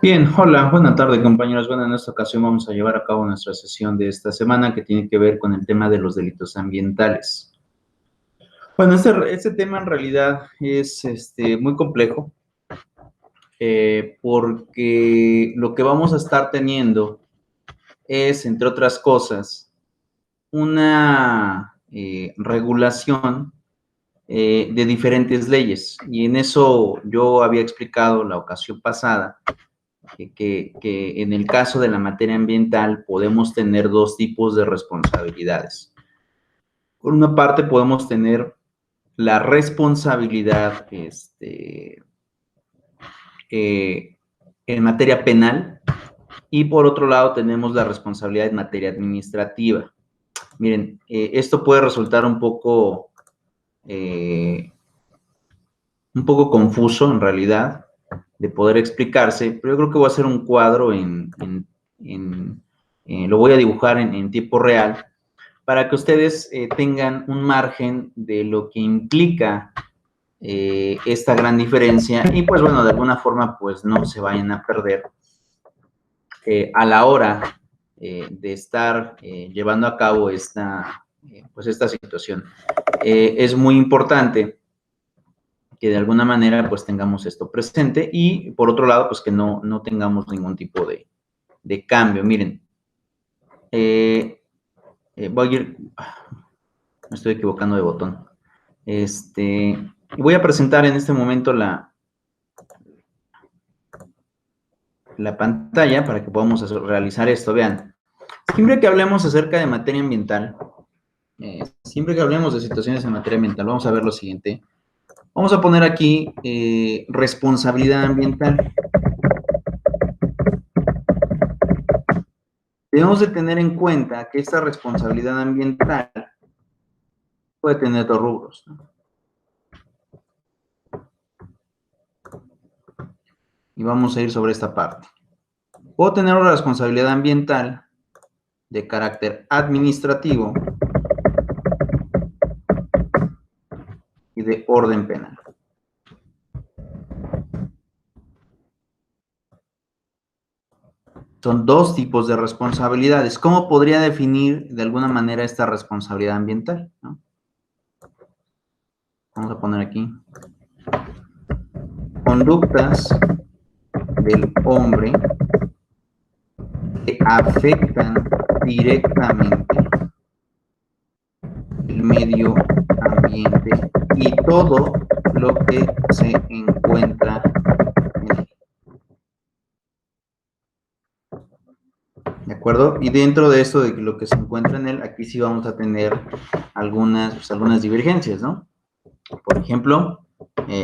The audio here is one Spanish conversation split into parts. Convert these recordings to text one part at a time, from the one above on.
Bien, hola, buena tarde compañeros. Bueno, en esta ocasión vamos a llevar a cabo nuestra sesión de esta semana que tiene que ver con el tema de los delitos ambientales. Bueno, este tema en realidad es muy complejo porque lo que vamos a estar teniendo es, entre otras cosas, una regulación de diferentes leyes. Y en eso yo había explicado la ocasión pasada que en el caso de la materia ambiental podemos tener dos tipos de responsabilidades. Por una parte podemos tener la responsabilidad en materia penal y por otro lado tenemos la responsabilidad en materia administrativa. Miren, esto puede resultar un poco confuso en realidad de poder explicarse, pero yo creo que voy a hacer un cuadro lo voy a dibujar en tiempo real para que ustedes tengan un margen de lo que implica esta gran diferencia y pues bueno, de alguna forma pues no se vayan a perder a la hora de estar llevando a cabo esta situación. Es muy importante que de alguna manera pues tengamos esto presente y por otro lado pues que no tengamos ningún tipo de cambio. Miren, voy a ir, me estoy equivocando de botón. Voy a presentar en este momento la pantalla para que podamos realizar esto. Vean, siempre que hablemos acerca de materia ambiental, siempre que hablemos de situaciones en materia ambiental, vamos a ver lo siguiente. Vamos a poner aquí responsabilidad ambiental. Debemos de tener en cuenta que esta responsabilidad ambiental puede tener dos rubros, ¿no? Y vamos a ir sobre esta parte. Puedo tener una responsabilidad ambiental de carácter administrativo y de orden penal. Son dos tipos de responsabilidades. ¿Cómo podría definir de alguna manera esta responsabilidad ambiental, ¿no? Vamos a poner aquí. Conductas del hombre que afectan directamente el medio ambiente y todo lo que se encuentra en él. ¿De acuerdo? Y dentro de esto, de lo que se encuentra en él, aquí sí vamos a tener algunas divergencias, ¿no? Por ejemplo,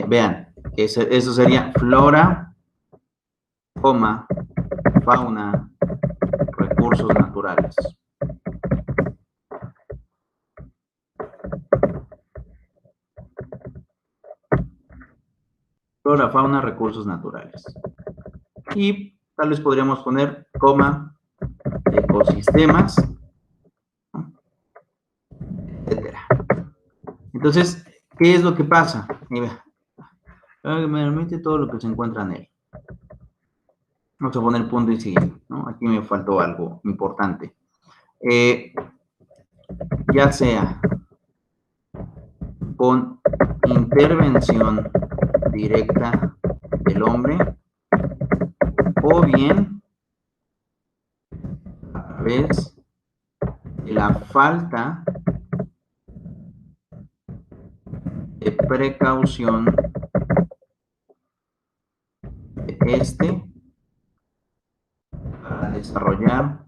vean, eso sería flora, fauna, recursos naturales. Flora, fauna, recursos naturales. Y tal vez podríamos poner, ecosistemas, etcétera. Entonces, ¿qué es lo que pasa? Mira, realmente todo lo que se encuentra en él. Vamos a poner punto y siguiente, ¿no? Aquí me faltó algo importante. Ya sea con intervención directa del hombre o bien a través de la falta de precaución de para desarrollar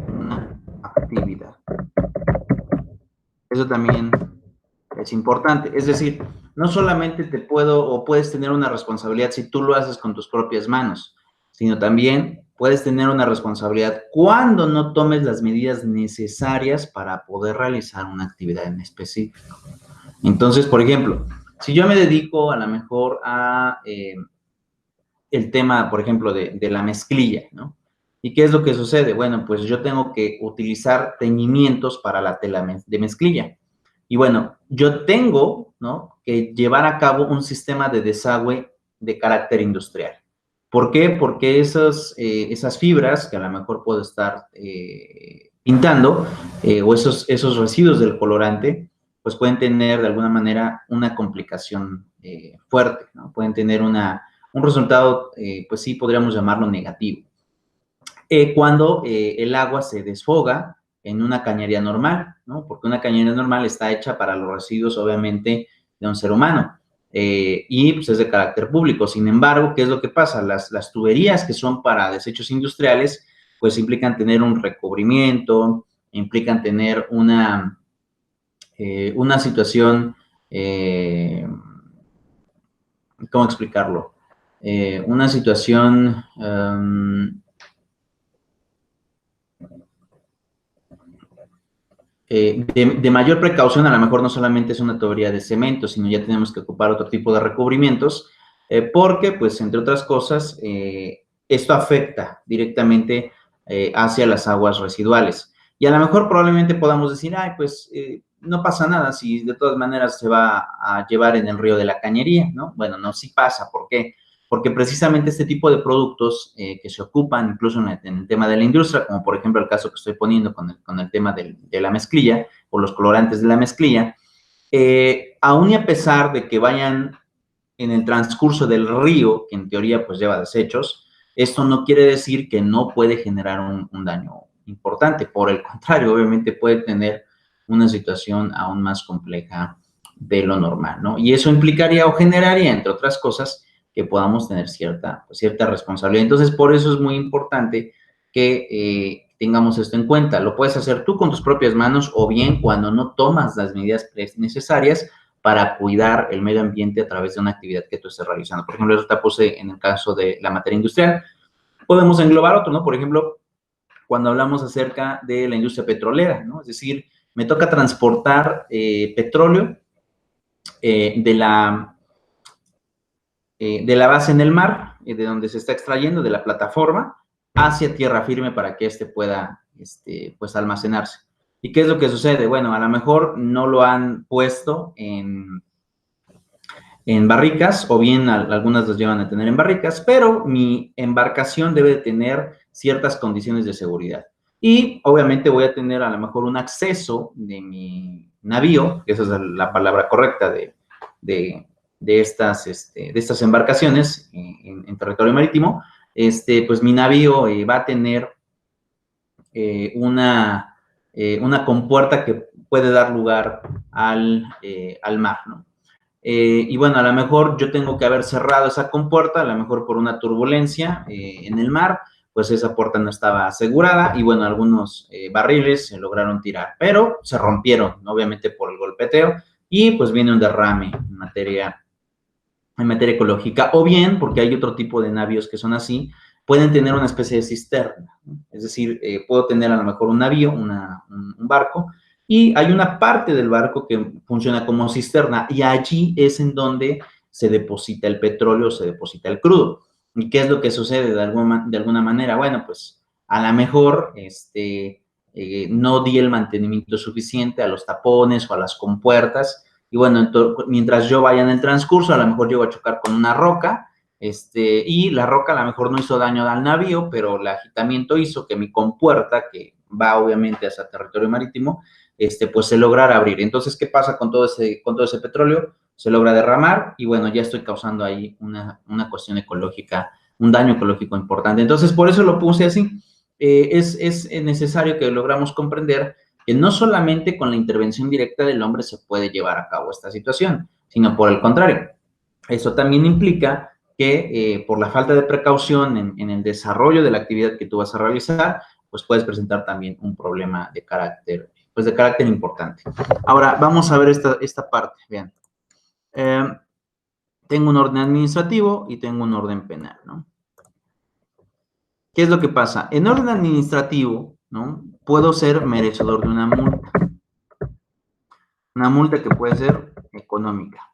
una actividad. Eso también es importante. Es decir, no solamente puedes tener una responsabilidad si tú lo haces con tus propias manos, sino también puedes tener una responsabilidad cuando no tomes las medidas necesarias para poder realizar una actividad en específico. Entonces, por ejemplo, si yo me dedico a lo mejor a el tema, por ejemplo, de la mezclilla, ¿no? ¿Y qué es lo que sucede? Bueno, pues yo tengo que utilizar teñimientos para la tela de mezclilla. Y bueno, yo tengo, ¿no?, que llevar a cabo un sistema de desagüe de carácter industrial. ¿Por qué? Porque esas fibras que a lo mejor puedo estar pintando, o esos residuos del colorante, pues pueden tener de alguna manera una complicación fuerte, ¿no? Pueden tener un resultado, pues sí, podríamos llamarlo negativo. Cuando el agua se desfoga en una cañería normal, ¿no? Porque una cañería normal está hecha para los residuos, obviamente, de un ser humano. Y pues es de carácter público. Sin embargo, ¿qué es lo que pasa? Las tuberías que son para desechos industriales, pues implican tener un recubrimiento, implican tener una situación, ¿cómo explicarlo? Una situación de mayor precaución. A lo mejor no solamente es una tubería de cemento, sino ya tenemos que ocupar otro tipo de recubrimientos, porque, pues, entre otras cosas, esto afecta directamente hacia las aguas residuales. Y a lo mejor probablemente podamos decir, ay, pues, no pasa nada si de todas maneras se va a llevar en el río de la cañería, ¿no? Bueno, no, sí pasa. ¿Por qué? Porque precisamente este tipo de productos que se ocupan incluso en el tema de la industria, como por ejemplo el caso que estoy poniendo con el tema de la mezclilla o los colorantes de la mezclilla, aún y a pesar de que vayan en el transcurso del río, que en teoría pues lleva desechos, esto no quiere decir que no puede generar un daño importante. Por el contrario, obviamente puede tener una situación aún más compleja de lo normal, ¿no? Y eso implicaría o generaría, entre otras cosas, que podamos tener cierta responsabilidad. Entonces, por eso es muy importante que tengamos esto en cuenta. Lo puedes hacer tú con tus propias manos, o bien cuando no tomas las medidas necesarias para cuidar el medio ambiente a través de una actividad que tú estés realizando. Por ejemplo, eso te puse en el caso de la materia industrial. Podemos englobar otro, ¿no? Por ejemplo, cuando hablamos acerca de la industria petrolera, ¿no? Es decir, me toca transportar petróleo de la base en el mar, de donde se está extrayendo, de la plataforma, hacia tierra firme para que éste pueda, pues, almacenarse. ¿Y qué es lo que sucede? Bueno, a lo mejor no lo han puesto en barricas, o bien algunas las llevan a tener en barricas, pero mi embarcación debe de tener ciertas condiciones de seguridad. Y obviamente voy a tener a lo mejor un acceso de mi navío, que esa es la palabra correcta de estas embarcaciones en territorio marítimo. Pues mi navío va a tener una compuerta que puede dar lugar al mar, ¿no? Y bueno, a lo mejor yo tengo que haber cerrado esa compuerta, a lo mejor por una turbulencia en el mar, pues esa puerta no estaba asegurada y bueno, algunos barriles se lograron tirar, pero se rompieron, obviamente por el golpeteo, y pues viene un derrame en materia ecológica, o bien, porque hay otro tipo de navíos que son así, pueden tener una especie de cisterna, ¿no? Es decir, puedo tener a lo mejor un navío, un barco, y hay una parte del barco que funciona como cisterna, y allí es en donde se deposita el petróleo, se deposita el crudo. ¿Y qué es lo que sucede de alguna manera? Bueno, pues a lo mejor no di el mantenimiento suficiente a los tapones o a las compuertas, y bueno, mientras yo vaya en el transcurso, a lo mejor llego a chocar con una roca, y la roca a lo mejor no hizo daño al navío, pero el agitamiento hizo que mi compuerta, que va obviamente hacia territorio marítimo, pues se lograra abrir. Entonces, ¿qué pasa con todo ese petróleo? Se logra derramar y bueno, ya estoy causando ahí una cuestión ecológica, un daño ecológico importante. Entonces, por eso lo puse así. Es necesario que logramos comprender que no solamente con la intervención directa del hombre se puede llevar a cabo esta situación, sino por el contrario. Eso también implica que por la falta de precaución en el desarrollo de la actividad que tú vas a realizar, pues puedes presentar también un problema de carácter importante. Ahora, vamos a ver esta parte. Vean, tengo un orden administrativo y tengo un orden penal, ¿no? ¿Qué es lo que pasa? En orden administrativo, ¿no? Puedo ser merecedor de una multa. Una multa que puede ser económica.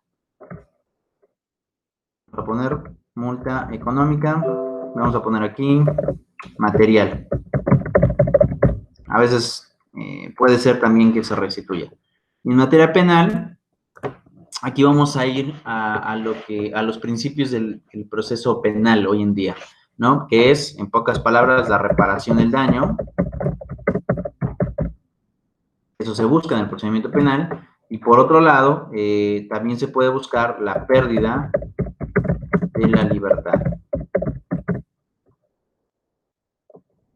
Vamos a poner multa económica. Vamos a poner aquí material. A veces puede ser también que se restituya. En materia penal, aquí vamos a ir a los principios del proceso penal hoy en día, ¿no? Que es, en pocas palabras, la reparación del daño. Eso se busca en el procedimiento penal. Y por otro lado, también se puede buscar la pérdida de la libertad.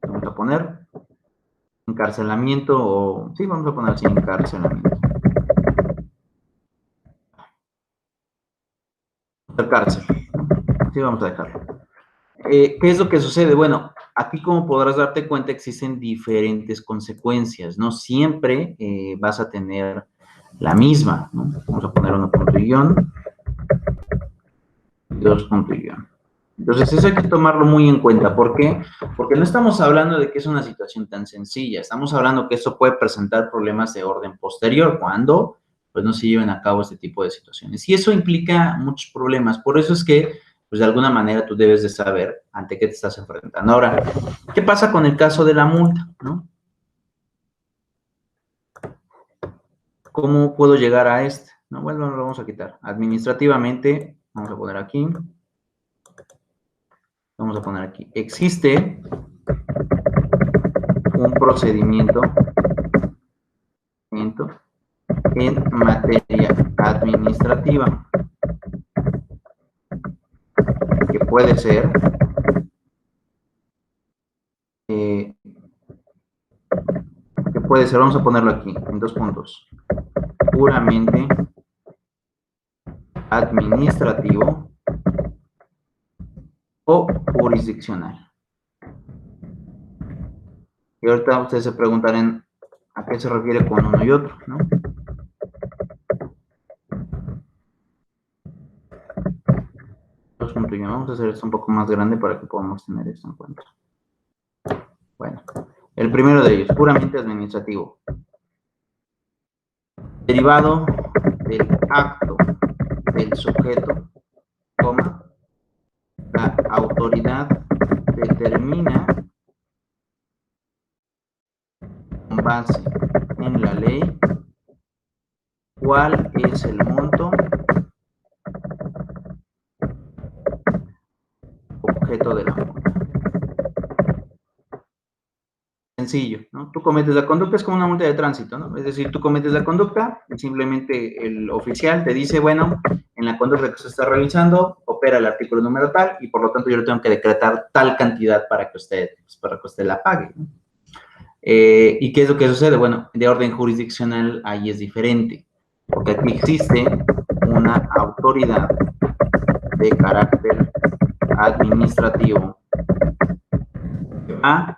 Vamos a poner encarcelamiento o... Sí, vamos a poner así, encarcelamiento. La cárcel. Sí, vamos a dejarlo. ¿Qué es lo que sucede? Bueno, aquí como podrás darte cuenta existen diferentes consecuencias, no siempre vas a tener la misma, ¿no? Vamos a poner 1 punto y guión, 2 punto y guión. Entonces eso hay que tomarlo muy en cuenta. ¿Por qué? Porque no estamos hablando de que es una situación tan sencilla, estamos hablando que esto puede presentar problemas de orden posterior cuando pues no se lleven a cabo este tipo de situaciones. Y eso implica muchos problemas, por eso es que pues de alguna manera tú debes de saber ante qué te estás enfrentando. Ahora, ¿qué pasa con el caso de la multa, no? ¿Cómo puedo llegar a este? No, bueno, lo vamos a quitar. Administrativamente, vamos a poner aquí. Vamos a poner aquí. Existe un procedimiento en materia administrativa que puede ser vamos a ponerlo aquí en 2 puntos, puramente administrativo o jurisdiccional. Y ahorita ustedes se preguntarán a qué se refiere con uno y otro, ¿no? Vamos a hacer esto un poco más grande para que podamos tener esto en cuenta. Bueno, el primero de ellos, puramente administrativo. Derivado del acto del sujeto, coma, la autoridad determina con base en la ley cuál es el monto objeto de la multa. Sencillo, ¿no? Tú cometes la conducta, es como una multa de tránsito, ¿no? Es decir, tú cometes la conducta y simplemente el oficial te dice, bueno, en la conducta que se está realizando, opera el artículo número tal y por lo tanto yo le tengo que decretar tal cantidad para que usted la pague, ¿no? ¿Y qué es lo que sucede? Bueno, de orden jurisdiccional ahí es diferente, porque aquí existe una autoridad de carácter administrativo que va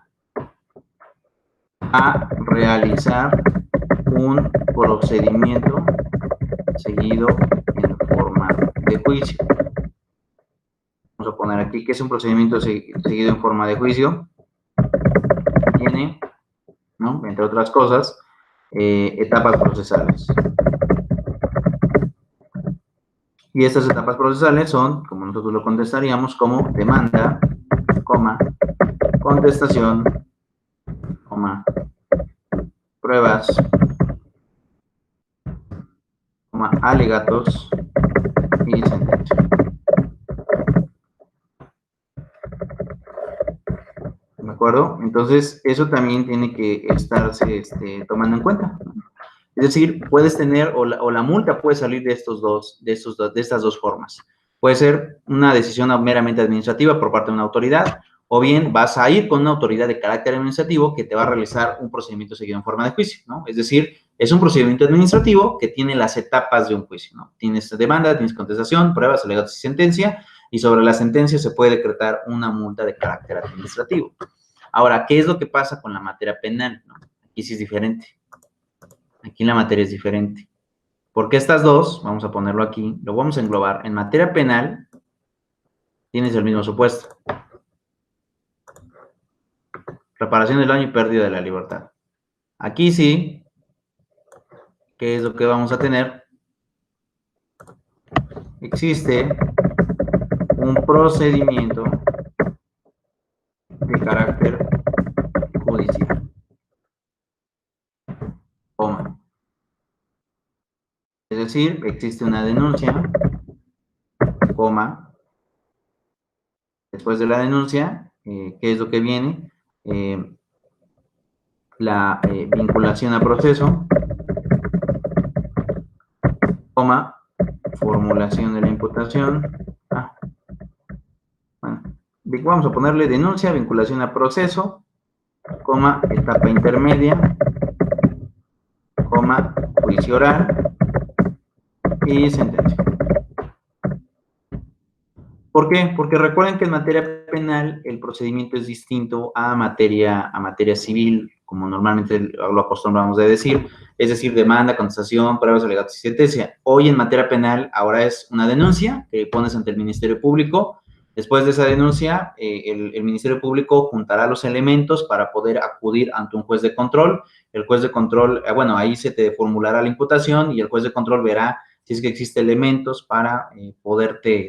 a realizar un procedimiento seguido en forma de juicio. Vamos a poner aquí que es un procedimiento seguido en forma de juicio. Tiene, ¿no?, entre otras cosas, etapas procesales. Y estas etapas procesales son, como nosotros lo contestaríamos, como demanda, coma, contestación, coma, pruebas, coma, alegatos y sentencia. ¿De acuerdo? Entonces, eso también tiene que estarse tomando en cuenta. Es decir, puedes tener, o la multa puede salir de estas dos formas. Puede ser una decisión meramente administrativa por parte de una autoridad, o bien vas a ir con una autoridad de carácter administrativo que te va a realizar un procedimiento seguido en forma de juicio, ¿no? Es decir, es un procedimiento administrativo que tiene las etapas de un juicio, ¿no? Tienes demanda, tienes contestación, pruebas, alegatos y sentencia, y sobre la sentencia se puede decretar una multa de carácter administrativo. Ahora, ¿qué es lo que pasa con la materia penal, ¿no? Aquí sí es diferente. Aquí la materia es diferente. Porque estas dos, vamos a ponerlo aquí, lo vamos a englobar. En materia penal, tienes el mismo supuesto. Reparación del daño y pérdida de la libertad. Aquí sí, ¿qué es lo que vamos a tener? Existe un procedimiento de carácter judicial. Coma. Es decir, existe una denuncia, coma, después de la denuncia, ¿qué es lo que viene? La vinculación a proceso, coma, formulación de la imputación. Bueno, vamos a ponerle denuncia, vinculación a proceso, coma, etapa intermedia, coma, juicio oral y sentencia. ¿Por qué? Porque recuerden que en materia penal el procedimiento es distinto a materia civil, como normalmente lo acostumbramos de decir, es decir, demanda, contestación, pruebas, alegatos y sentencia. Hoy en materia penal ahora es una denuncia que pones ante el Ministerio Público. Después de esa denuncia, el Ministerio Público juntará los elementos para poder acudir ante un juez de control. El juez de control, bueno, ahí se te formulará la imputación y el juez de control verá si es que existen elementos para poderte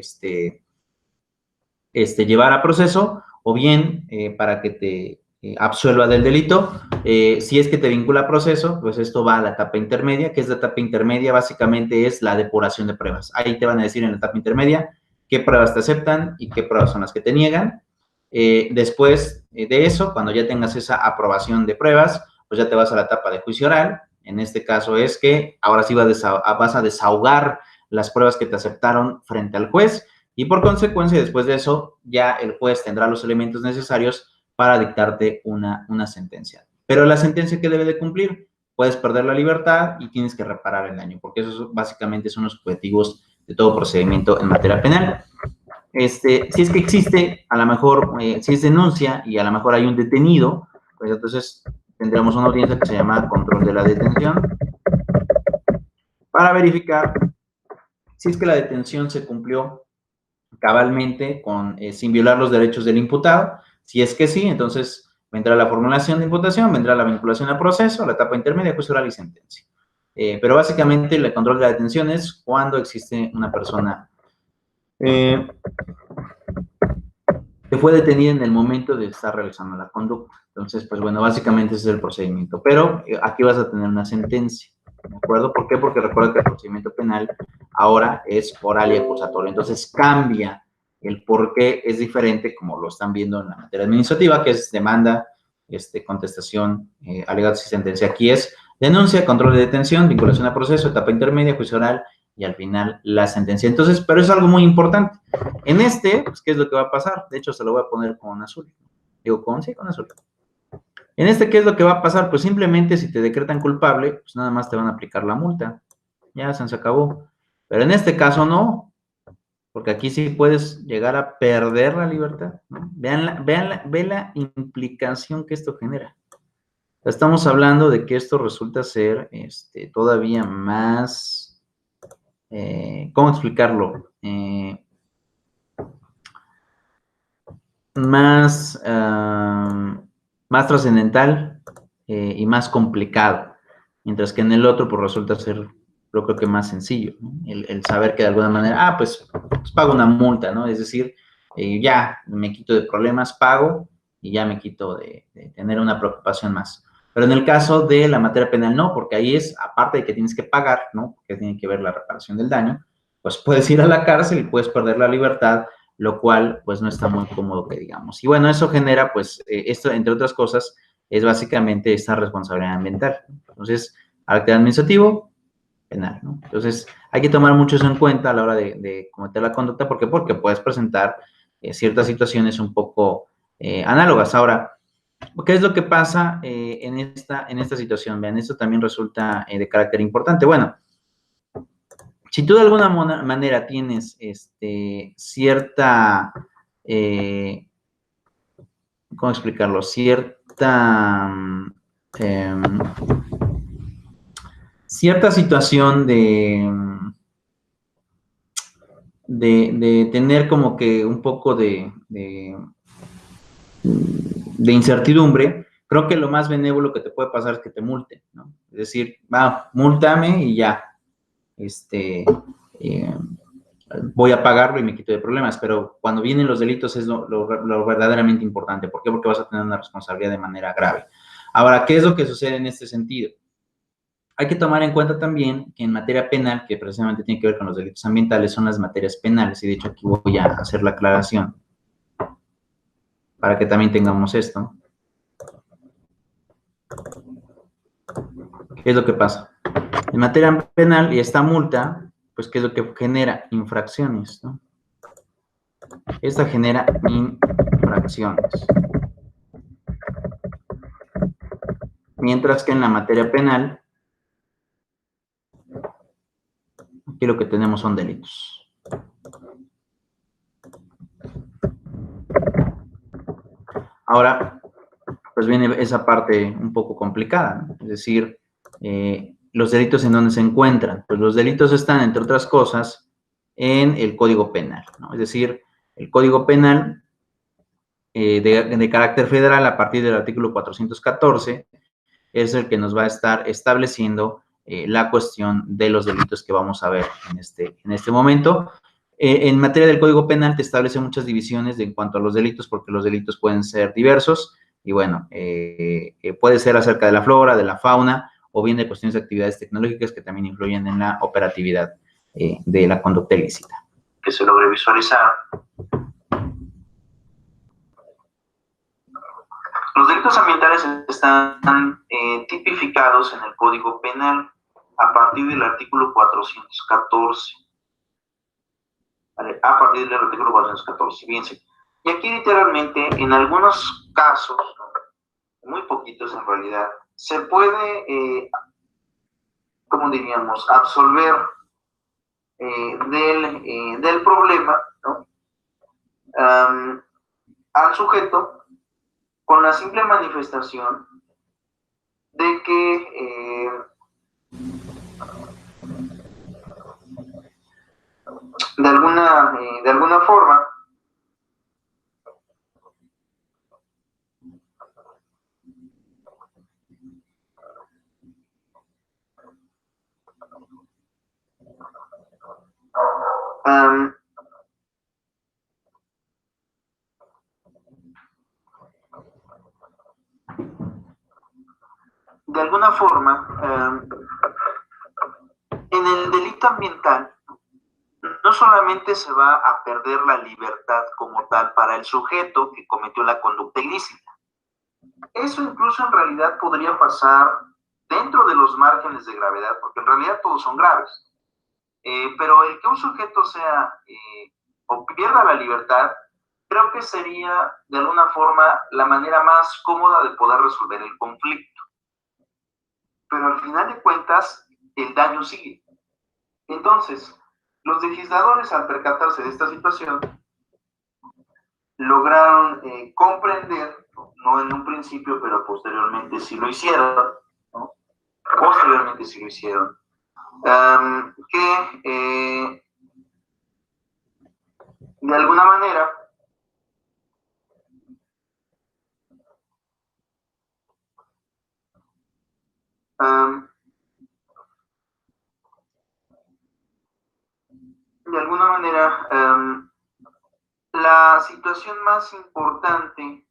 llevar a proceso o bien para que te absuelva del delito. Si es que te vincula a proceso, pues esto va a la etapa intermedia. ¿Qué es la etapa intermedia? Básicamente es la depuración de pruebas. Ahí te van a decir en la etapa intermedia qué pruebas te aceptan y qué pruebas son las que te niegan. Después de eso, cuando ya tengas esa aprobación de pruebas, pues ya te vas a la etapa de juicio oral. En este caso es que ahora sí vas a desahogar las pruebas que te aceptaron frente al juez. Y por consecuencia, después de eso, ya el juez tendrá los elementos necesarios para dictarte una sentencia. Pero la sentencia que debe de cumplir, puedes perder la libertad y tienes que reparar el daño, porque esos básicamente son los objetivos de todo procedimiento en materia penal. Si es que existe, a lo mejor, si es denuncia y a lo mejor hay un detenido, pues entonces tendremos una audiencia que se llama control de la detención para verificar si es que la detención se cumplió cabalmente sin violar los derechos del imputado. Si es que sí, entonces vendrá la formulación de imputación, vendrá la vinculación al proceso, la etapa intermedia, juicio oral y sentencia. Pero básicamente el control de la detención es cuando existe una persona que fue detenida en el momento de estar realizando la conducta. Entonces, pues bueno, básicamente ese es el procedimiento. Pero aquí vas a tener una sentencia, ¿de acuerdo? ¿Por qué? Porque recuerda que el procedimiento penal ahora es oral y acusatorio. Entonces cambia el por qué es diferente, como lo están viendo en la materia administrativa, que es demanda, contestación, alegatos y sentencia. Aquí es denuncia, control de detención, vinculación a proceso, etapa intermedia, juicio oral y al final la sentencia. Entonces, pero es algo muy importante. En pues, ¿qué es lo que va a pasar? De hecho, se lo voy a poner con azul. Digo, sí, con azul. En ¿qué es lo que va a pasar? Pues simplemente si te decretan culpable, pues nada más te van a aplicar la multa. Ya se acabó. Pero en este caso no, porque aquí sí puedes llegar a perder la libertad, ¿no? Ve la implicación que esto genera. Estamos hablando de que esto resulta ser todavía más, ¿cómo explicarlo? Más trascendental y más complicado, mientras que en el otro pues resulta ser, yo creo que más sencillo, ¿no? El saber que de alguna manera, pues pago una multa, ¿no? Es decir, ya me quito de problemas, pago y ya me quito de tener una preocupación más. Pero en el caso de la materia penal no, porque ahí es, aparte de que tienes que pagar, ¿no? Porque tiene que ver la reparación del daño, pues puedes ir a la cárcel y puedes perder la libertad, lo cual pues no está muy cómodo que digamos. Y bueno, eso genera pues esto, entre otras cosas, es básicamente esta responsabilidad ambiental. Entonces, acto administrativo, penal, ¿no? Entonces, hay que tomar mucho eso en cuenta a la hora de cometer la conducta. ¿Por qué? Porque puedes presentar ciertas situaciones un poco análogas. Ahora, ¿qué es lo que pasa en esta situación? Vean, esto también resulta de carácter importante. Bueno, si tú de alguna manera tienes cierta, ¿cómo explicarlo? Cierta situación de tener como que un poco de incertidumbre, creo que lo más benévolo que te puede pasar es que te multen, ¿no? Es decir, múltame y ya, voy a pagarlo y me quito de problemas, pero cuando vienen los delitos es lo verdaderamente importante. ¿Por qué? Porque vas a tener una responsabilidad de manera grave. Ahora, ¿qué es lo que sucede en este sentido? Hay que tomar en cuenta también que en materia penal, que precisamente tiene que ver con los delitos ambientales, son las materias penales, y de hecho aquí voy a hacer la aclaración para que también tengamos esto. ¿Qué es lo que pasa? En materia penal y esta multa, pues ¿qué es lo que genera? Infracciones, ¿no? Esta genera infracciones. Mientras que en la materia penal, aquí lo que tenemos son delitos. Ahora, pues viene esa parte un poco complicada, ¿no? Es decir, los delitos en dónde se encuentran. Pues los delitos están, entre otras cosas, en el Código Penal, ¿no? Es decir, el Código Penal de carácter federal, a partir del artículo 414, es el que nos va a estar estableciendo la cuestión de los delitos que vamos a ver en este momento. En materia del Código Penal te establece muchas divisiones en cuanto a los delitos, porque los delitos pueden ser diversos, y bueno, puede ser acerca de la flora, de la fauna, o bien de cuestiones de actividades tecnológicas que también influyen en la operatividad de la conducta ilícita. Que se logre visualizar. Los delitos ambientales están tipificados en el Código Penal a partir del artículo 414. ¿Vale? A partir del artículo 414, fíjense. Y aquí literalmente, en algunos casos, muy poquitos en realidad, se puede, ¿cómo diríamos?, absolver del problema, ¿no?, al sujeto con la simple manifestación de que de alguna forma en el delito ambiental no solamente se va a perder la libertad como tal para el sujeto que cometió la conducta ilícita. Eso incluso en realidad podría pasar dentro de los márgenes de gravedad, porque en realidad todos son graves. Pero el que un sujeto sea o pierda la libertad, creo que sería de alguna forma la manera más cómoda de poder resolver el conflicto. Pero al final de cuentas, el daño sigue. Entonces, los legisladores, al percatarse de esta situación, lograron comprender, no en un principio, pero posteriormente sí lo hicieron, ¿no? Posteriormente sí lo hicieron, que de alguna manera la situación más importante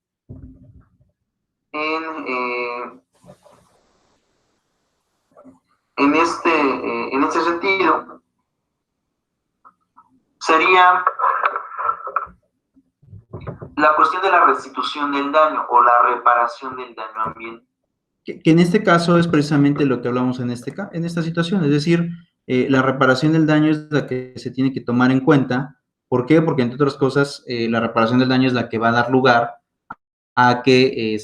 en este sentido sería la cuestión de la restitución del daño o la reparación del daño ambiental. Que en este caso es precisamente lo que hablamos en esta situación, es decir, la reparación del daño es la que se tiene que tomar en cuenta. ¿Por qué? Porque, entre otras cosas, la reparación del daño es la que va a dar lugar a que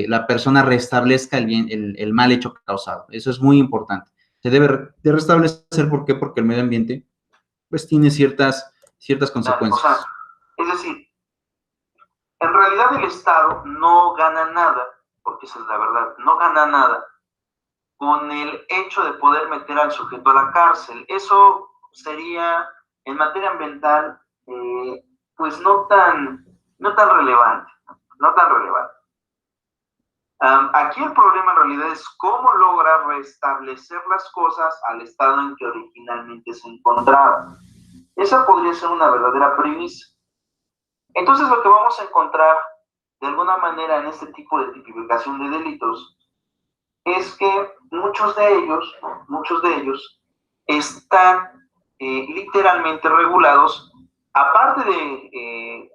la persona restablezca el mal hecho causado. Eso es muy importante. Se debe de restablecer, ¿por qué? Porque el medio ambiente, pues, tiene ciertas consecuencias. O sea, es decir, en realidad el Estado no gana nada, porque esa es la verdad, no gana nada con el hecho de poder meter al sujeto a la cárcel. Eso sería, en materia ambiental, pues no tan relevante, no tan relevante. Aquí el problema en realidad es cómo lograr restablecer las cosas al estado en que originalmente se encontraban. Esa podría ser una verdadera premisa. Entonces lo que vamos a encontrar de alguna manera en este tipo de tipificación de delitos es que muchos de ellos están literalmente regulados, aparte de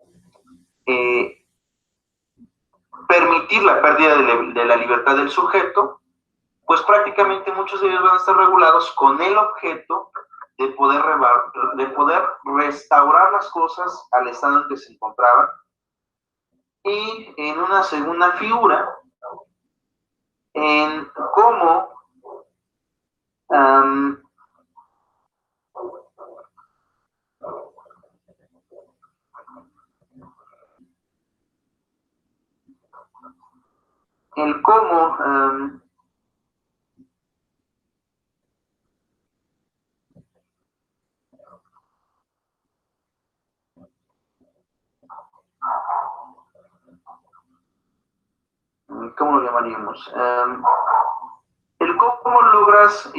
permitir la pérdida de la libertad del sujeto, pues prácticamente muchos de ellos van a estar regulados con el objeto de poder restaurar las cosas al estado en que se encontraban. Y en una segunda figura, en cómo el cómo ¿cómo lo llamaríamos? El cómo logras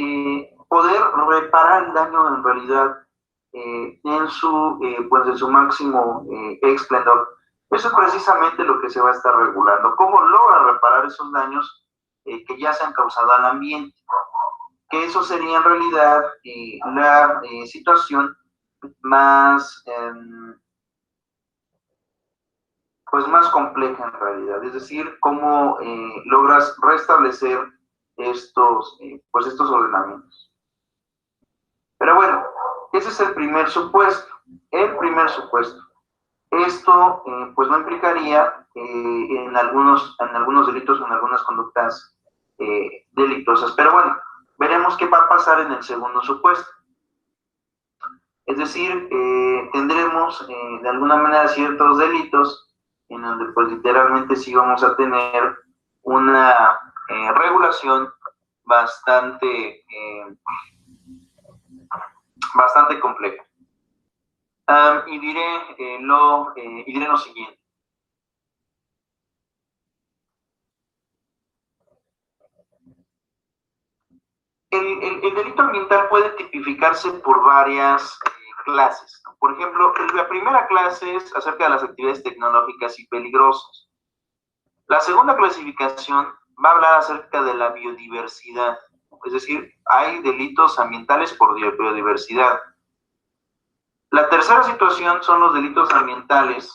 poder reparar el daño en realidad pues en su máximo esplendor. Eso es precisamente lo que se va a estar regulando. ¿Cómo logra reparar esos daños que ya se han causado al ambiente? Que eso sería en realidad la situación más, pues más compleja en realidad. Es decir, cómo logras restablecer pues estos ordenamientos. Pero bueno, ese es el primer supuesto. El primer supuesto. Esto pues no implicaría en algunos delitos o en algunas conductas delictuosas. Pero bueno, veremos qué va a pasar en el segundo supuesto. Es decir, tendremos de alguna manera ciertos delitos en donde pues literalmente sí vamos a tener una regulación bastante, bastante compleja. Y diré lo siguiente. El delito ambiental puede tipificarse por varias clases. Por ejemplo, la primera clase es acerca de las actividades tecnológicas y peligrosas. La segunda clasificación va a hablar acerca de la biodiversidad. Es decir, hay delitos ambientales por biodiversidad. La tercera situación son los delitos ambientales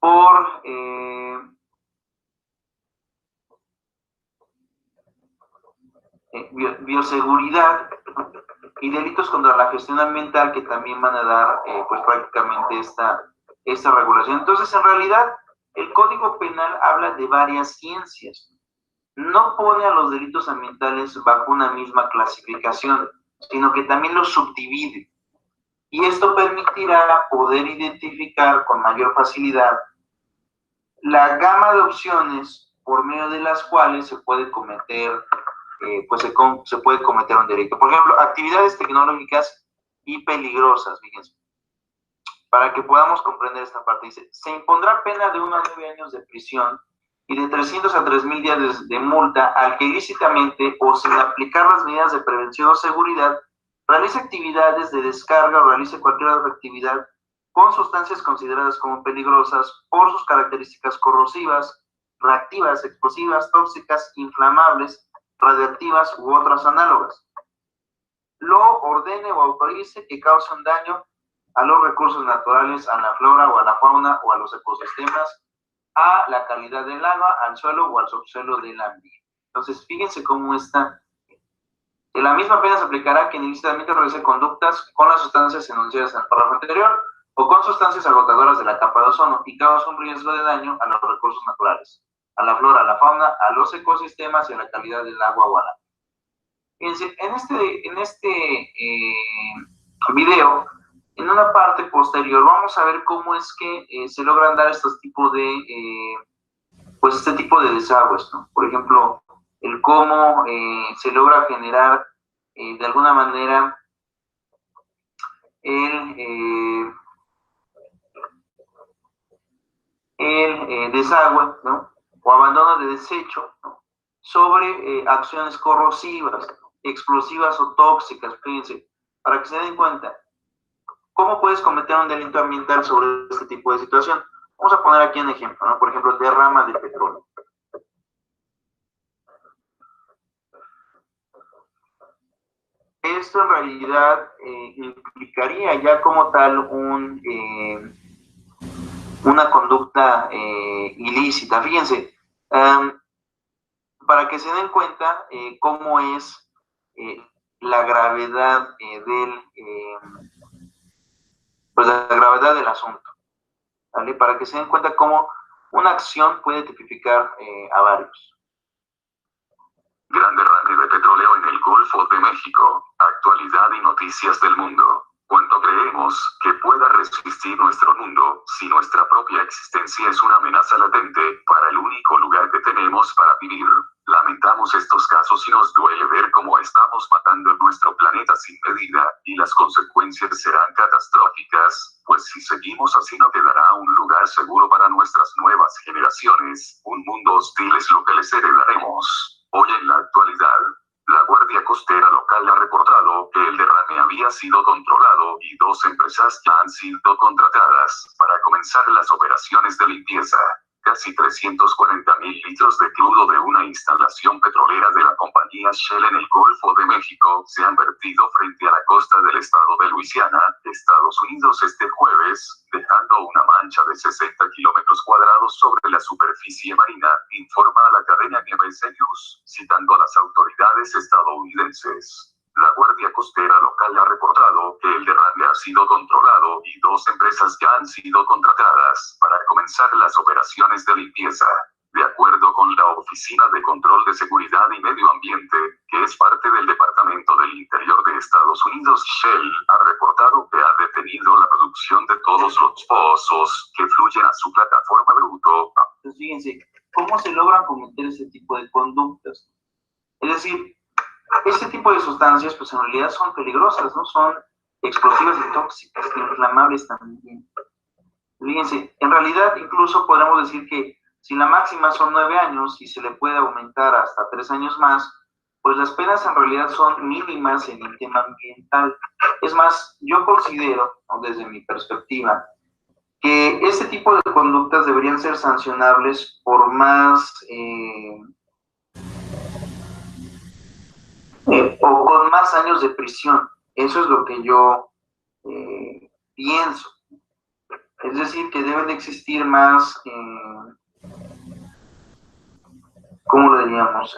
por bioseguridad y delitos contra la gestión ambiental que también van a dar pues prácticamente esta regulación. Entonces, en realidad, el Código Penal habla de varias ciencias. No pone a los delitos ambientales bajo una misma clasificación, sino que también los subdivide. Y esto permitirá poder identificar con mayor facilidad la gama de opciones por medio de las cuales se puede cometer pues se puede cometer un delito. Por ejemplo, actividades tecnológicas y peligrosas, fíjense. Para que podamos comprender esta parte, dice, se impondrá pena de 1 a 9 años de prisión y de 300 a 3,000 días de multa al que ilícitamente o sin aplicar las medidas de prevención o seguridad realice actividades de descarga o realice cualquier otra actividad con sustancias consideradas como peligrosas por sus características corrosivas, reactivas, explosivas, tóxicas, inflamables, radiactivas u otras análogas. Lo ordene o autorice que cause un daño a los recursos naturales, a la flora o a la fauna o a los ecosistemas, a la calidad del agua, al suelo o al subsuelo del ambiente. Entonces, fíjense cómo está. Que la misma pena se aplicará a quien ilícitamente realice conductas con las sustancias enunciadas en el párrafo anterior o con sustancias agotadoras de la capa de ozono y causa un riesgo de daño a los recursos naturales, a la flora, a la fauna, a los ecosistemas y a la calidad del agua o al ambiente. Fíjense, en este video, en una parte posterior, vamos a ver cómo es que se logran dar estos tipos de, pues este tipo de desagües, ¿no? Por ejemplo, el cómo se logra generar de alguna manera el desagüe, ¿no? O abandono de desecho, ¿no? Sobre acciones corrosivas, ¿no? Explosivas o tóxicas, fíjense, para que se den cuenta. ¿Cómo puedes cometer un delito ambiental sobre este tipo de situación? Vamos a poner aquí un ejemplo, ¿no? Por ejemplo, derrama de petróleo. esto en realidad implicaría ya como tal una conducta ilícita. Fíjense, para que se den cuenta cómo es la gravedad pues la gravedad del asunto, ¿vale? Para que se den cuenta cómo una acción puede tipificar a varios. Gran derrame de petróleo en el Golfo de México. Actualidad y noticias del mundo. ¿Cuánto creemos que pueda resistir nuestro mundo si nuestra propia existencia es una amenaza latente para el único lugar que tenemos para vivir? Lamentamos estos casos y nos duele ver cómo estamos matando nuestro planeta sin medida, y las consecuencias serán catastróficas, pues si seguimos así no quedará un lugar seguro para nuestras nuevas generaciones. Un mundo hostil es lo que les heredaremos. Hoy en la actualidad, la Guardia Costera local ha reportado que el derrame había sido controlado y 2 empresas ya han sido contratadas para comenzar las operaciones de limpieza. Casi 340.000 litros de crudo de una instalación petrolera de la compañía Shell en el Golfo de México se han vertido frente a la costa del estado de Luisiana, Estados Unidos este jueves, dejando una mancha de 60 kilómetros cuadrados sobre la superficie marina, informa a la cadena NBC News, citando a las autoridades estadounidenses. La Guardia Costera local ha reportado que el derrame ha sido controlado y 2 empresas ya han sido contratadas para comenzar las operaciones de limpieza. De acuerdo con la Oficina de Control de Seguridad y Medio Ambiente, que es parte del Departamento del Interior de Estados Unidos, Shell ha reportado que ha detenido la producción de todos los pozos que fluyen a su plataforma bruto. Entonces, fíjense, ¿cómo se logran cometer ese tipo de conductas? Es decir, este tipo de sustancias, pues en realidad son peligrosas, ¿no? Son explosivas y tóxicas, inflamables también. Fíjense, en realidad incluso podemos decir que si la máxima son 9 años y se le puede aumentar hasta 3 años más, pues las penas en realidad son mínimas en el tema ambiental. Es más, yo considero, ¿no?, desde mi perspectiva, que este tipo de conductas deberían ser sancionables por más o con más años de prisión. Eso es lo que yo pienso. Es decir, que deben de existir más, ¿cómo lo diríamos?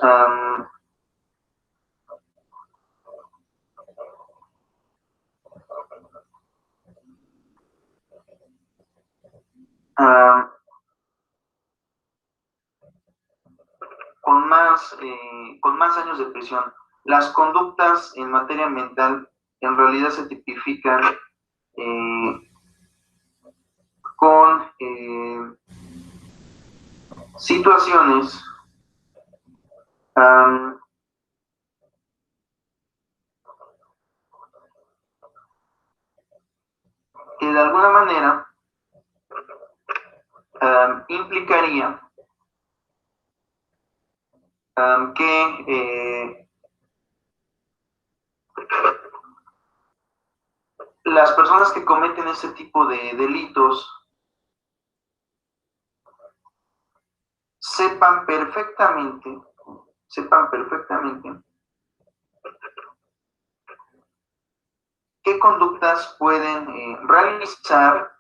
Con más años de prisión. Las conductas en materia ambiental en realidad se tipifican con situaciones que de alguna manera implicaría que las personas que cometen ese tipo de delitos sepan perfectamente qué conductas pueden realizar,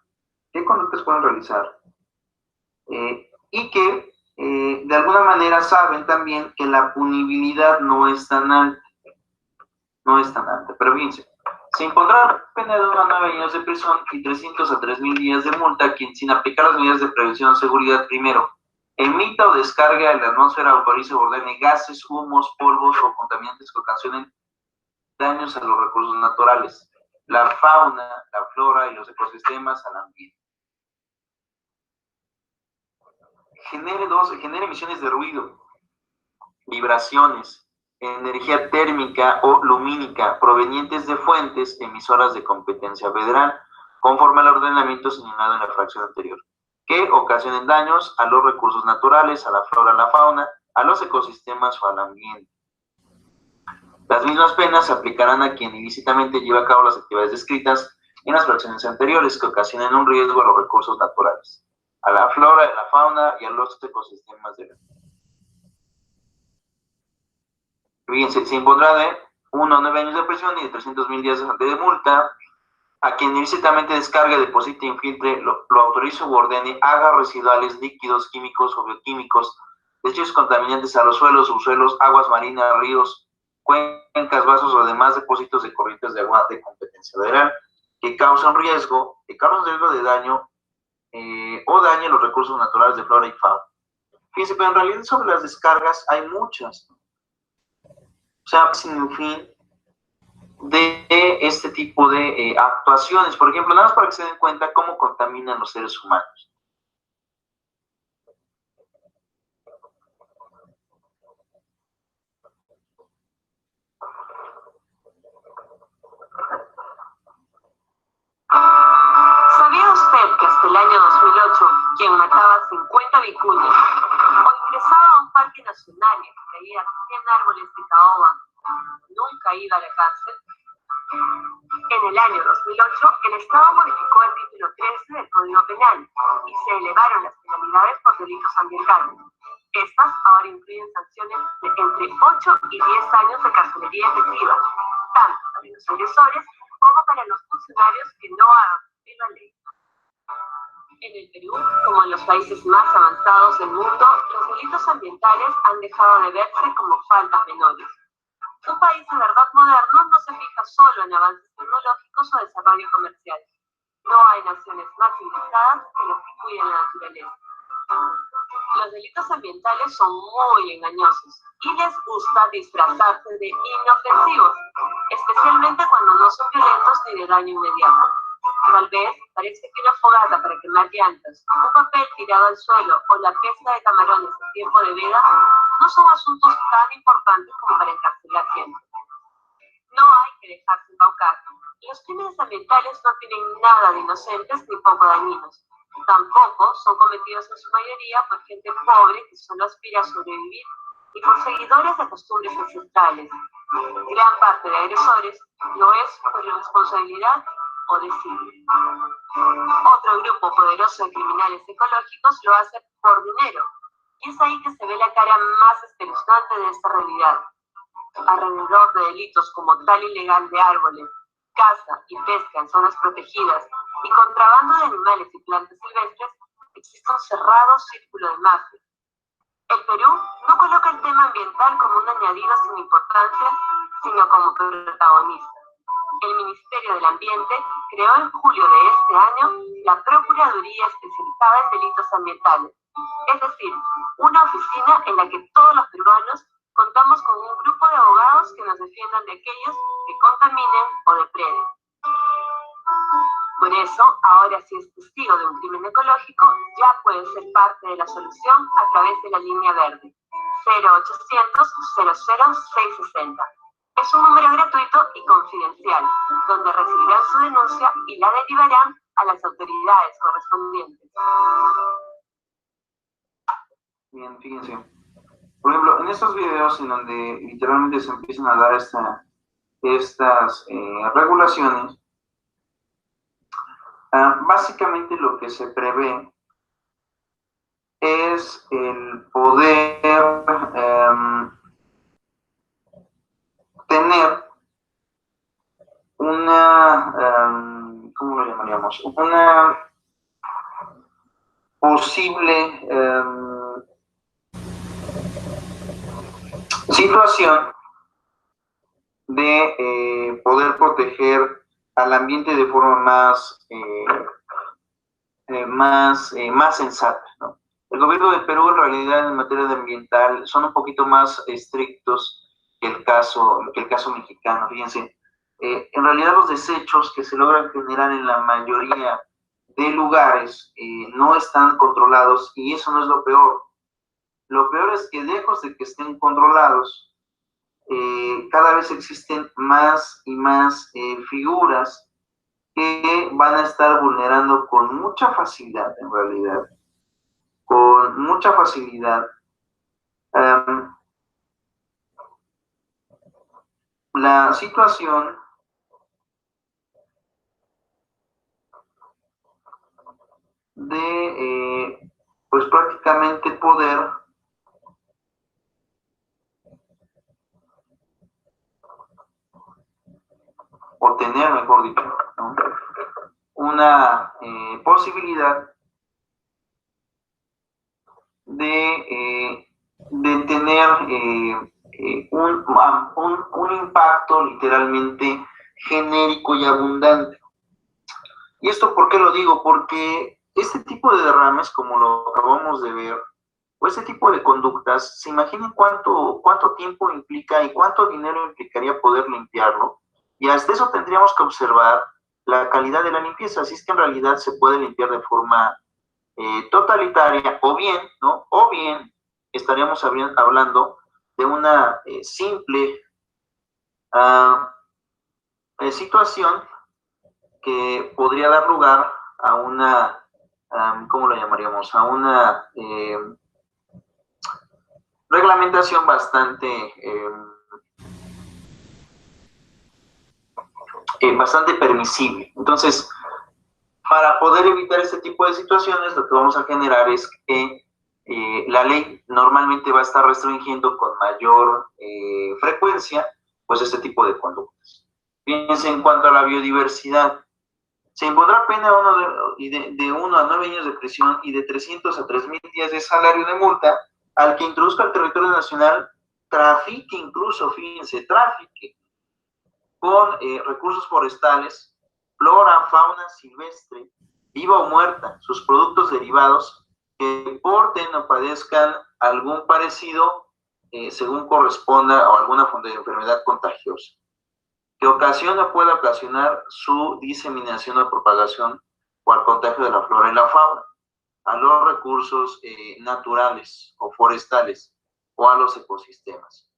y que de alguna manera saben también que la punibilidad no es tan alta, pero fíjense, se impondrá pena de 1 a 9 años de prisión y 300 a 3,000 días de multa a quien, sin aplicar las medidas de prevención o seguridad, primero, emita o descarga en la atmósfera, autorice o ordene gases, humos, polvos o contaminantes que ocasionen daños a los recursos naturales, la fauna, la flora y los ecosistemas al ambiente. Genere emisiones de ruido, vibraciones, energía térmica o lumínica provenientes de fuentes emisoras de competencia federal, conforme al ordenamiento señalado en la fracción anterior, que ocasionen daños a los recursos naturales, a la flora, a la fauna, a los ecosistemas o al ambiente. Las mismas penas se aplicarán a quien ilícitamente lleva a cabo las actividades descritas en las fracciones anteriores que ocasionen un riesgo a los recursos naturales, a la flora, a la fauna y a los ecosistemas del ambiente. Fíjense, se impondrá de 1 a 9 años de prisión y de 300.000 días de multa. A quien ilícitamente descargue, deposite, infiltre, lo autorice u ordene, haga residuales, líquidos, químicos o bioquímicos, desechos contaminantes a los suelos, subsuelos, aguas marinas, ríos, cuencas, vasos o demás depósitos de corrientes de agua de competencia federal que causan riesgo de daño o dañe los recursos naturales de flora y fauna. Fíjense, pero en realidad sobre las descargas hay muchas. O sea, sin fin de este tipo de actuaciones. Por ejemplo, nada más para que se den cuenta cómo contaminan los seres humanos. ¿Sabía usted que hasta el año 2008 quien mataba 50 vicuñas o ingresaba a un parque nacional y caía 100 árboles de caoba nunca iba a la cárcel? En el año 2008, el Estado modificó el título 13 del Código Penal y se elevaron las penalidades por delitos ambientales. Estas ahora incluyen sanciones de entre 8 y 10 años de carcelería efectiva, tanto para los agresores como para los funcionarios que no hagan cumplir la ley. En el Perú, como en los países más avanzados del mundo, los delitos ambientales han dejado de verse como faltas menores. Un país de verdad moderno no se fija solo en avances tecnológicos o desarrollo comercial. No hay naciones más civilizadas que las que cuiden la naturaleza. Los delitos ambientales son muy engañosos y les gusta disfrazarse de inofensivos, especialmente cuando no son violentos ni de daño inmediato. Tal vez parece que una fogata para quemar llantas, un papel tirado al suelo o la pesca de camarones en tiempo de veda no son asuntos tan importantes como para encarcelar gente. No hay que dejarse embaucar. Los crímenes ambientales no tienen nada de inocentes ni poco dañinos. Tampoco son cometidos en su mayoría por gente pobre que solo aspira a sobrevivir y por seguidores de costumbres ancestrales. Gran parte de agresores lo es por irresponsabilidad o desidia. Otro grupo poderoso de criminales ecológicos lo hace por dinero, y es ahí que se ve la cara más espeluznante de esta realidad. Alrededor de delitos como tal ilegal de árboles, caza y pesca en zonas protegidas y contrabando de animales y plantas silvestres, existe un cerrado círculo de mafia. El Perú no coloca el tema ambiental como un añadido sin importancia, sino como protagonista. El Ministerio del Ambiente creó en julio de este año la Procuraduría Especializada en Delitos Ambientales, es decir, una oficina en la que todos los peruanos contamos con un grupo de abogados que nos defiendan de aquellos que contaminen o depreden. Por eso, ahora si es testigo de un crimen ecológico, ya puede ser parte de la solución a través de la línea verde 0800 00 660. Es un número gratuito y confidencial, donde recibirán su denuncia y la derivarán a las autoridades correspondientes. Bien, fíjense. Por ejemplo, en estos videos en donde literalmente se empiezan a dar estas regulaciones, básicamente lo que se prevé es el poder tener una, ¿cómo lo llamaríamos? Una posible situación de poder proteger al ambiente de forma más sensata, ¿no? El gobierno de Perú en realidad en materia de ambiental son un poquito más estrictos que el caso mexicano. Fíjense, en realidad los desechos que se logran generar en la mayoría de lugares no están controlados y eso no es lo peor. Lo peor es que lejos de que estén controlados, cada vez existen más y más figuras que van a estar vulnerando con mucha facilidad, en realidad, con mucha facilidad, la situación de, pues prácticamente poder o tener, mejor dicho, ¿no?, una posibilidad de tener un impacto literalmente genérico y abundante. ¿Y esto por qué lo digo? Porque este tipo de derrames, como lo acabamos de ver, o este tipo de conductas, se imaginen cuánto tiempo implica y cuánto dinero implicaría poder limpiarlo, y hasta eso tendríamos que observar la calidad de la limpieza, si es que en realidad se puede limpiar de forma totalitaria, o bien, ¿no?, o bien estaríamos hablando de una simple situación que podría dar lugar a una, ¿cómo lo llamaríamos?, a una reglamentación bastante permisible. Entonces, para poder evitar este tipo de situaciones, lo que vamos a generar es que la ley normalmente va a estar restringiendo con mayor frecuencia, pues, este tipo de conductas. Fíjense, en cuanto a la biodiversidad, se impondrá pena de 1 a 9 años de prisión y de 300 a 3,000 días de salario de multa al que introduzca al territorio nacional, trafique incluso, fíjense, trafique con recursos forestales, flora, fauna silvestre, viva o muerta, sus productos derivados, que porten o padezcan algún parecido, según corresponda, o alguna enfermedad contagiosa, que ocasiona o pueda ocasionar su diseminación o propagación o al contagio de la flora y la fauna, a los recursos naturales o forestales o a los ecosistemas.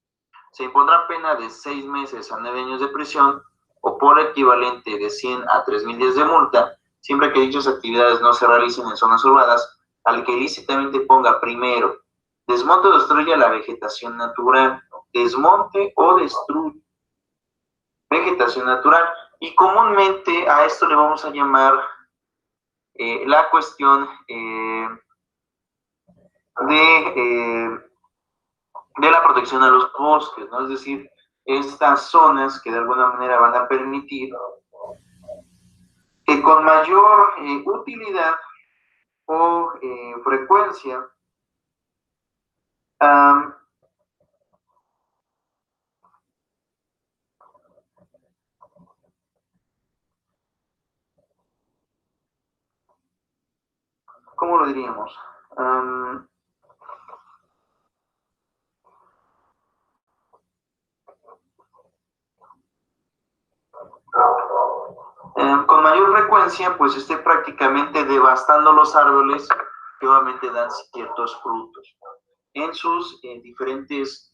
Se impondrá pena de 6 meses a 9 años de prisión o por equivalente de 100 a 3,000 días de multa, siempre que dichas actividades no se realicen en zonas urbanas, al que ilícitamente ponga primero, desmonte o destruya la vegetación natural, desmonte o destruye vegetación natural, y comúnmente a esto le vamos a llamar la cuestión de la protección a los bosques, ¿no? Es decir, estas zonas que de alguna manera van a permitir que con mayor utilidad o frecuencia ¿cómo lo diríamos? Con mayor frecuencia, pues esté prácticamente devastando los árboles que obviamente dan ciertos frutos en sus diferentes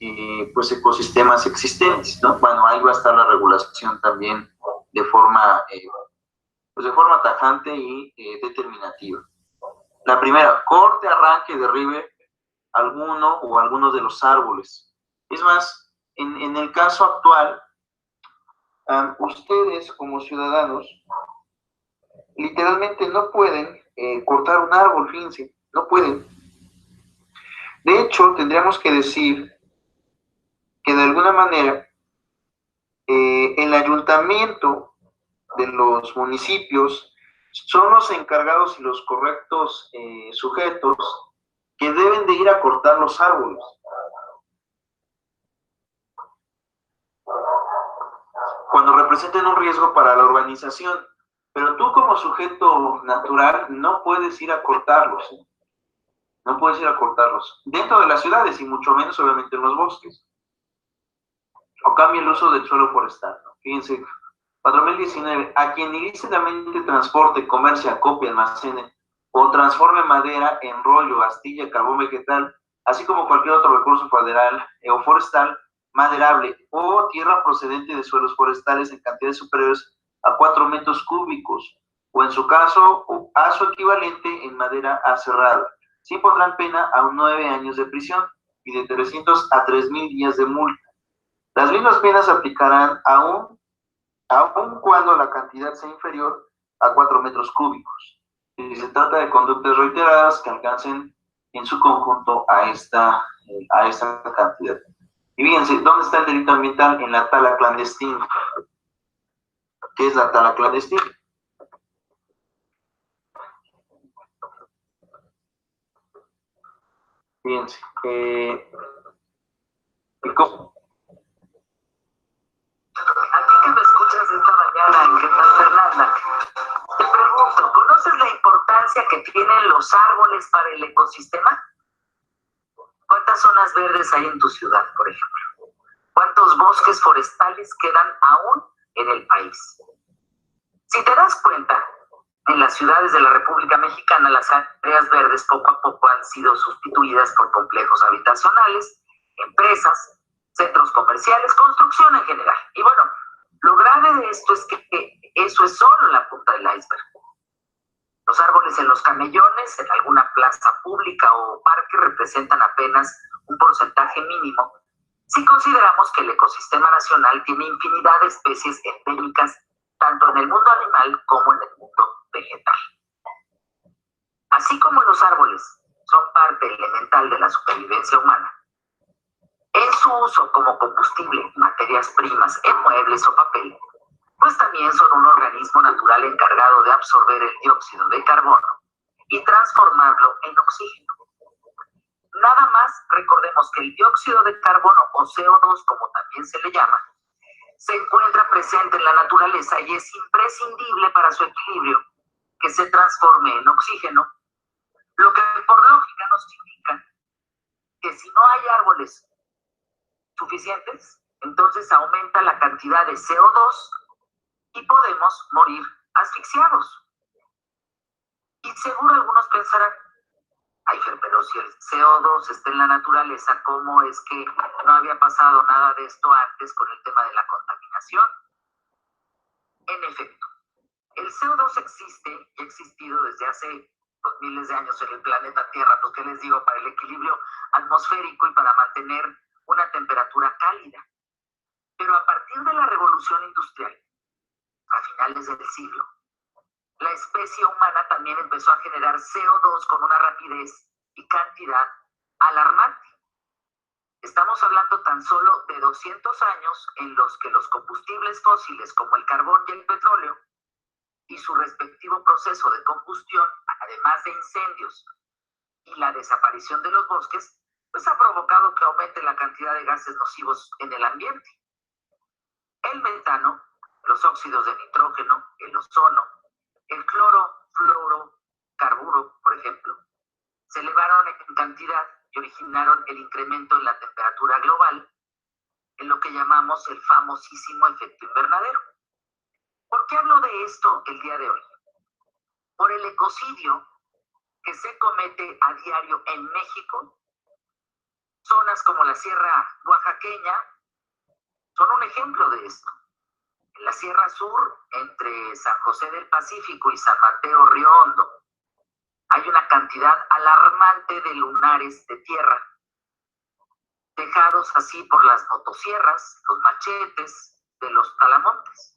pues ecosistemas existentes, ¿no? Bueno, ahí va a estar la regulación también de forma tajante y determinativa. La primera, corte, arranque, derribe alguno o algunos de los árboles. Es más, en el caso actual, ustedes como ciudadanos literalmente no pueden cortar un árbol, fíjense, no pueden. De hecho, tendríamos que decir que de alguna manera el ayuntamiento de los municipios son los encargados y los correctos sujetos que deben de ir a cortar los árboles. Cuando representen un riesgo para la urbanización, pero tú como sujeto natural no puedes ir a cortarlos, ¿eh? No puedes ir a cortarlos dentro de las ciudades y mucho menos obviamente en los bosques. O cambia el uso del suelo forestal, ¿no? Fíjense, 4019, a quien ilícitamente transporte, comercie, acopie, almacene o transforme madera en rollo, astilla, carbón vegetal, así como cualquier otro recurso federal o forestal, maderable o tierra procedente de suelos forestales en cantidades superiores a 4 metros cúbicos, o en su caso, a su equivalente en madera aserrada, sí pondrán pena a 9 años de prisión y de 300 a 3,000 días de multa. Las mismas penas se aplicarán aún cuando la cantidad sea inferior a 4 metros cúbicos, si se trata de conductas reiteradas que alcancen en su conjunto a esta cantidad. Y fíjense, ¿dónde está el delito ambiental? En la tala clandestina. ¿Qué es la tala clandestina? Fíjense, A ti que me escuchas esta mañana, ¿qué tal, Fernanda? Te pregunto, ¿conoces la importancia que tienen los árboles para el ecosistema? ¿Cuántas zonas verdes hay en tu ciudad, por ejemplo? ¿Cuántos bosques forestales quedan aún en el país? Si te das cuenta, en las ciudades de la República Mexicana, las áreas verdes poco a poco han sido sustituidas por complejos habitacionales, empresas, centros comerciales, construcción en general. Y bueno, lo grave de esto es que eso es solo la punta del iceberg. Los árboles en los camellones, en alguna plaza pública o parque representan apenas un porcentaje mínimo si consideramos que el ecosistema nacional tiene infinidad de especies endémicas tanto en el mundo animal como en el mundo vegetal. Así como los árboles son parte elemental de la supervivencia humana, en su uso como combustible, materias primas, en muebles o papel, pues también son un organismo natural encargado de absorber el dióxido de carbono y transformarlo en oxígeno. Nada más recordemos que el dióxido de carbono o CO2, como también se le llama, se encuentra presente en la naturaleza y es imprescindible para su equilibrio que se transforme en oxígeno, lo que por lógica nos indica que si no hay árboles suficientes, entonces aumenta la cantidad de CO2 y podemos morir asfixiados. Y seguro algunos pensarán, ay, Fer, pero si el CO2 está en la naturaleza, ¿cómo es que no había pasado nada de esto antes con el tema de la contaminación? En efecto, el CO2 existe y ha existido desde hace miles de años en el planeta Tierra, pues qué les digo, para el equilibrio atmosférico y para mantener una temperatura cálida. Pero a partir de la revolución industrial, a finales del siglo, la especie humana también empezó a generar CO2 con una rapidez y cantidad alarmante. Estamos hablando tan solo de 200 años en los que los combustibles fósiles como el carbón y el petróleo y su respectivo proceso de combustión, además de incendios y la desaparición de los bosques, pues ha provocado que aumente la cantidad de gases nocivos en el ambiente. El metano, los óxidos de nitrógeno, el ozono, el clorofluorocarburo, por ejemplo, se elevaron en cantidad y originaron el incremento en la temperatura global, en lo que llamamos el famosísimo efecto invernadero. ¿Por qué hablo de esto el día de hoy? Por el ecocidio que se comete a diario en México. Zonas como la Sierra Oaxaqueña son un ejemplo de esto. En la Sierra Sur, entre San José del Pacífico y San Mateo Río Hondo, hay una cantidad alarmante de lunares de tierra, dejados así por las motosierras, los machetes de los talamontes.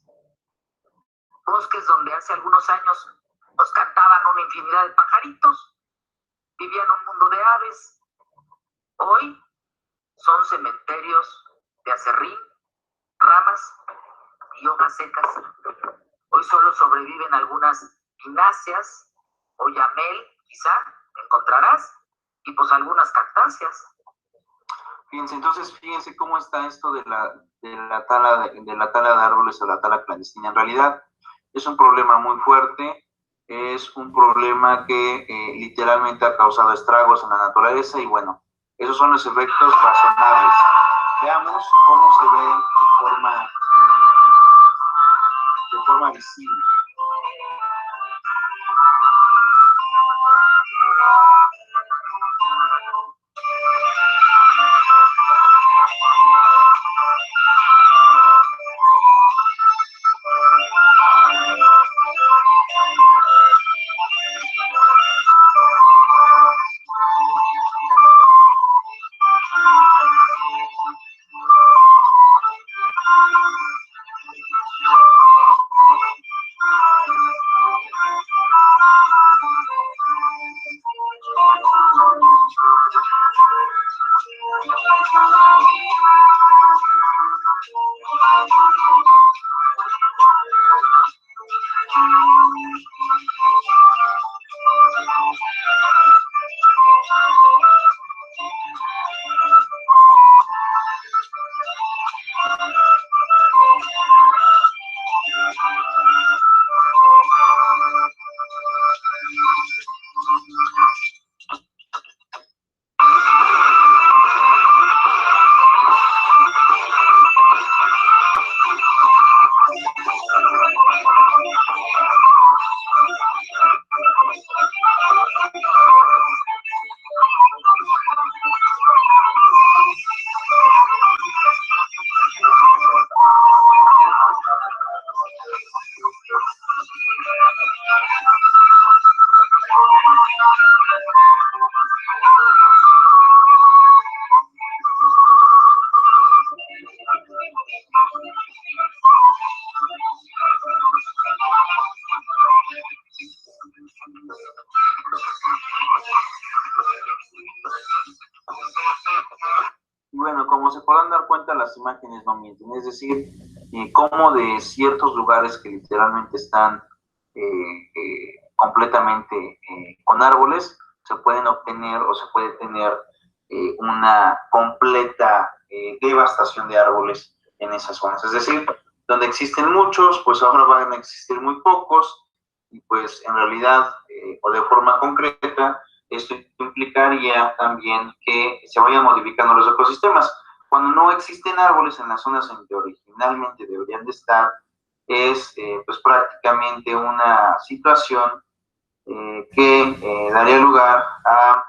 Bosques donde hace algunos años nos cantaban una infinidad de pajaritos, vivían un mundo de aves. Hoy son cementerios de acerrín, ramas y hojas secas. Hoy solo sobreviven algunas pináceas o yamel, quizá, encontrarás, y pues algunas cactáceas. Fíjense cómo está esto de la tala de árboles o la tala clandestina. En realidad es un problema muy fuerte, es un problema que literalmente ha causado estragos en la naturaleza y bueno, esos son los efectos razonables. Veamos cómo se ve de forma visible. Bueno, como se podrán dar cuenta, las imágenes no mienten, es decir, cómo de ciertos lugares que literalmente están completamente con árboles, se pueden obtener o se puede tener una completa devastación de árboles en esas zonas. Es decir, donde existen muchos, pues ahora van a existir muy pocos, y pues en realidad, o de forma concreta, esto implicaría también que se vayan modificando los ecosistemas. Cuando no existen árboles en las zonas en que originalmente deberían de estar, es pues prácticamente una situación que daría lugar a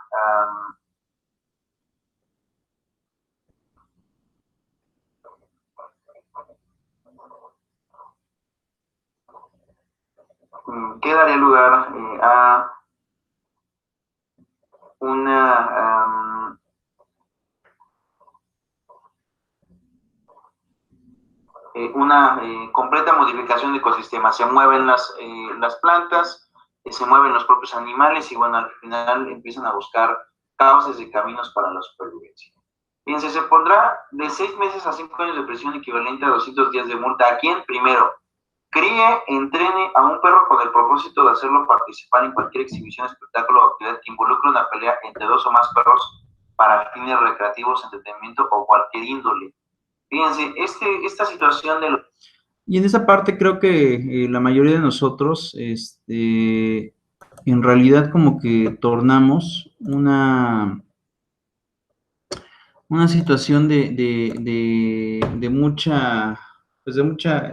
una completa modificación de ecosistemas. Se mueven las plantas, se mueven los propios animales y bueno, al final empiezan a buscar cauces y caminos para la supervivencia. Fíjense, se pondrá de 6 meses a 5 años de prisión equivalente a 200 días de multa a quien, primero, críe, entrene a un perro con el propósito de hacerlo participar en cualquier exhibición, espectáculo o actividad que involucre una pelea entre 2 o más perros para fines recreativos, entretenimiento o cualquier índole. Fíjense, esta situación de... Y en esa parte creo que la mayoría de nosotros, en realidad como que tornamos una situación de mucha, pues de mucha,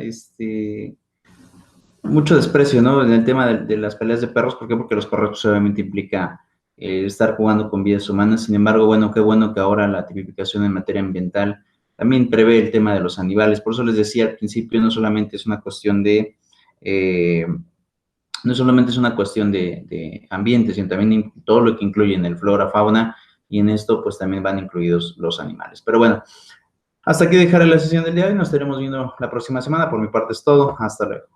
mucho desprecio, ¿no? En el tema de las peleas de perros. ¿Por qué? Porque los perros pues, obviamente implica estar jugando con vidas humanas. Sin embargo, bueno que ahora la tipificación en materia ambiental también prevé el tema de los animales. Por eso les decía al principio, no solamente es una cuestión de ambiente, sino también todo lo que incluye en el flora, fauna, y en esto pues también van incluidos los animales. Pero bueno, hasta aquí dejaré la sesión del día de hoy. Nos estaremos viendo la próxima semana. Por mi parte es todo. Hasta luego.